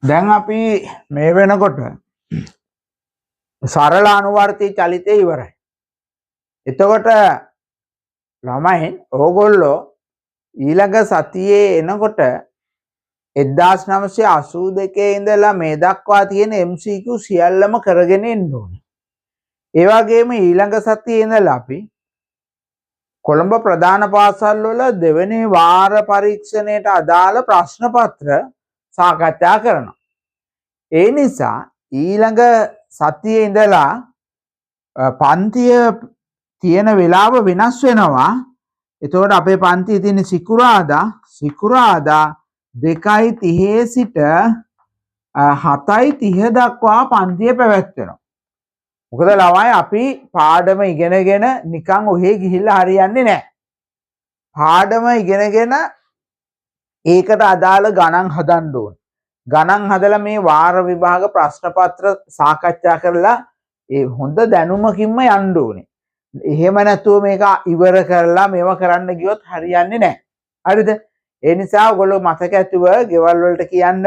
දැන් අපි මේ වෙනකොට සරල අනුවර්තී චලිතය ඉවරයි. එතකොට ළමයින් ඕගොල්ලෝ ඊළඟ සතියේ එනකොට 1982 ඉඳලා මේ දක්වා තියෙන MCQ සියල්ලම කරගෙන එන්න ඕනේ. ඒ වගේම ඊළඟ සතියේ ඉඳලා අපි කොළඹ ප්‍රධාන පාසල් වල දෙවෙනි වාර පරීක්ෂණයට අදාළ ප්‍රශ්න පත්‍ර සාකච්ඡා කරනවා. ඒ නිසා ඊළඟ සතියේ ඉඳලා පන්තිය තියෙන වෙලාව වෙනස් වෙනවා. එතකොට අපේ පන්තියේ තියෙන සිකුරාදා 2:30 සිට 7:30 දක්වා පන්තිය පැවැත්වෙනවා. මොකද ළමයි අපි පාඩම ඉගෙනගෙන නිකන් ඔහෙ ගිහිල්ලා හරියන්නේ නැහැ. පාඩම ඉගෙනගෙන ඒකට අදාළ ගණන් හදන්න ඕනේ. ගණන් හදලා මේ වාර විභාග ප්‍රශ්න පත්‍ර සාකච්ඡා කරලා ඒ හොඳ දැනුමකින්ම යන්න ඕනේ. එහෙම නැතුව මේක ඉවර කරලා මේව කරන්න ගියොත් හරියන්නේ නැහැ. හරිද? ඒ නිසා ඔයගොල්ලෝ මතක ඇතුව ගෙවල් වලට කියන්න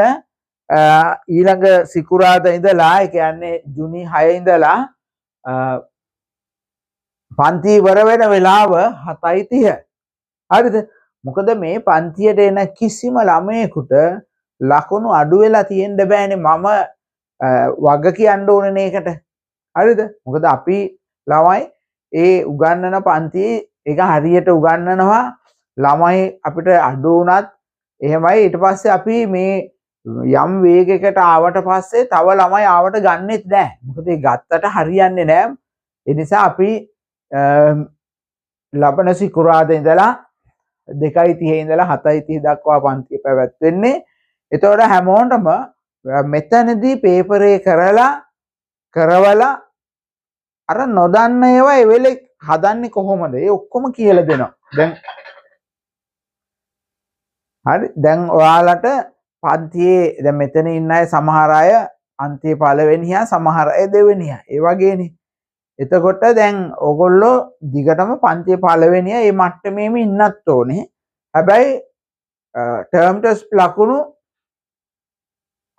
ඊළඟ සිකුරාදා ඉඳලා ඒ කියන්නේ ජුනි 6 ඉඳලා පන්ති ඉවර වෙන වෙලාව 7:30. හරිද? මොකද මේ පන්තියට එන කිසිම ළමයෙකුට ලකුණු අඩු වෙලා තියෙන්න බෑනේ. මම වග කියන්න ඕනේ ඒකට. හරිද? මොකද අපි ළමයි ඒ උගන්වන පන්තියේ ඒක හරියට උගන්වනවා. ළමයි අපිට අඩු වුණත් එහෙමයි. ඊට පස්සේ අපි මේ යම් වේගයකට ආවට පස්සේ තව ළමයි ආවට ගන්නෙත් නැහැ. මොකද ඒ ගත්තට හරියන්නේ නැහැ. ඒ නිසා අපි ලබන සිකුරාදා ඉඳලා 2:30 ඉඳලා 7:30 දක්වා පන්තිය පැවැත්වෙන්නේ. එතකොට හැමෝටම මෙතනදී පේපරේ කරවලා අර නොදන්න ඒවා ඒ වෙලේ හදන්නේ කොහොමද? ඒ ඔක්කොම කියලා දෙනවා. දැන් ඔයාලට පන්තියේ දැන් මෙතන ඉන්න අය සමහර අය අන්තිම පළවෙනියා සමහර අය දෙවෙනියා. ඒ වගේනේ. එතකොට දැන් ඕගොල්ලෝ දිගටම පන්තියේ පළවෙනියා මේ මට්ටමේම ඉන්නත් ඕනේ. හැබැයි ටර්ම් ටෙස්ට් ලකුණු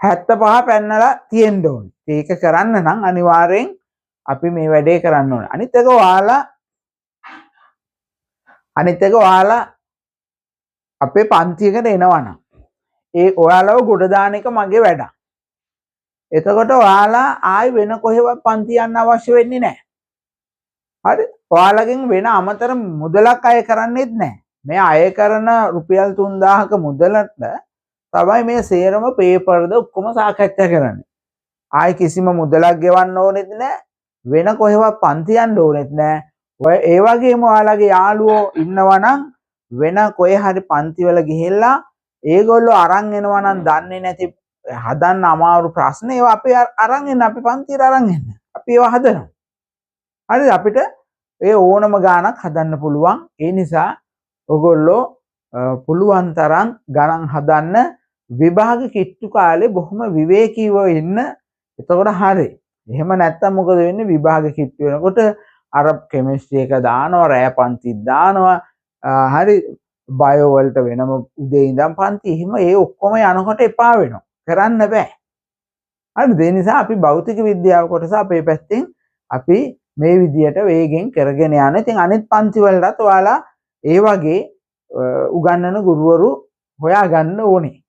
75 පැන්නලා තියෙන්න ඕනේ. ඒක කරන්න නම් අනිවාර්යෙන් අපි මේ වැඩේ කරන්න ඕනේ. අනිත් එක ඔයාලා අපේ පන්තියකට එනවනම් ඒ ඔයාලව ගොඩ දාන එක මගේ වැඩක්. එතකොට ඔයාලා ආයි වෙන කොහෙවත් පන්ති යන්න අවශ්‍ය වෙන්නේ නැහැ. හරි? ඔයාලගෙන් වෙන අමතර මුදලක් අය කරන්නේත් නැහැ. මේ අය කරන රුපියල් 3000ක මුදලට තමයි මේ සේරම පේපර්ද ඔක්කොම සාකච්ඡා කරන්නේ. ආයි කිසිම මුදලක් ගෙවන්න ඕනෙත් නැහැ. වෙන කොහෙවත් පන්ති යන්න ඕනෙත් නැහැ. ඔය ඒ වගේම ඔයාලගේ යාළුවෝ ඉන්නවා නම් වෙන කොහේ හරි පන්ති වල ගිහිල්ලා ඒගොල්ලෝ අරන් එනවා නම් දන්නේ නැති හදන්න අමාරු ප්‍රශ්න ඒවා අපි අරන් එන්න අපි පන්තියට අරන් එන්න. අපි ඒවා හදනවා. හරිද? අපිට ඒ ඕනම ගාණක් හදන්න පුළුවන්. ඒ නිසා ඔයගොල්ලෝ පුළුවන් තරම් ගණන් හදන්න විභාග කිට්ටු කාලේ බොහොම විවේකීව ඉන්න. එතකොට හරි. එහෙම නැත්තම් මොකද වෙන්නේ? විභාග කිට්ටු වෙනකොට අර කෙමිස්ට්‍රි එක දානවා, රෑ පන්තිත් දානවා. හරි බයෝ වලට වෙනම උදේ ඉඳන් පන්ති එහෙම ඒ ඔක්කොම යනකොට එපා වෙනවා. කරන්න බෑ. හරිද? ඒ නිසා අපි භෞතික විද්‍යාව කොටස අපේ පැත්තෙන් අපි මේ විදියට වේගෙන් කරගෙන යන. ඉතින් අනිත් පන්ති වලටත් ඔයාලා ඒ වගේ උගන්වන ගුරුවරු හොයාගන්න ඕනේ.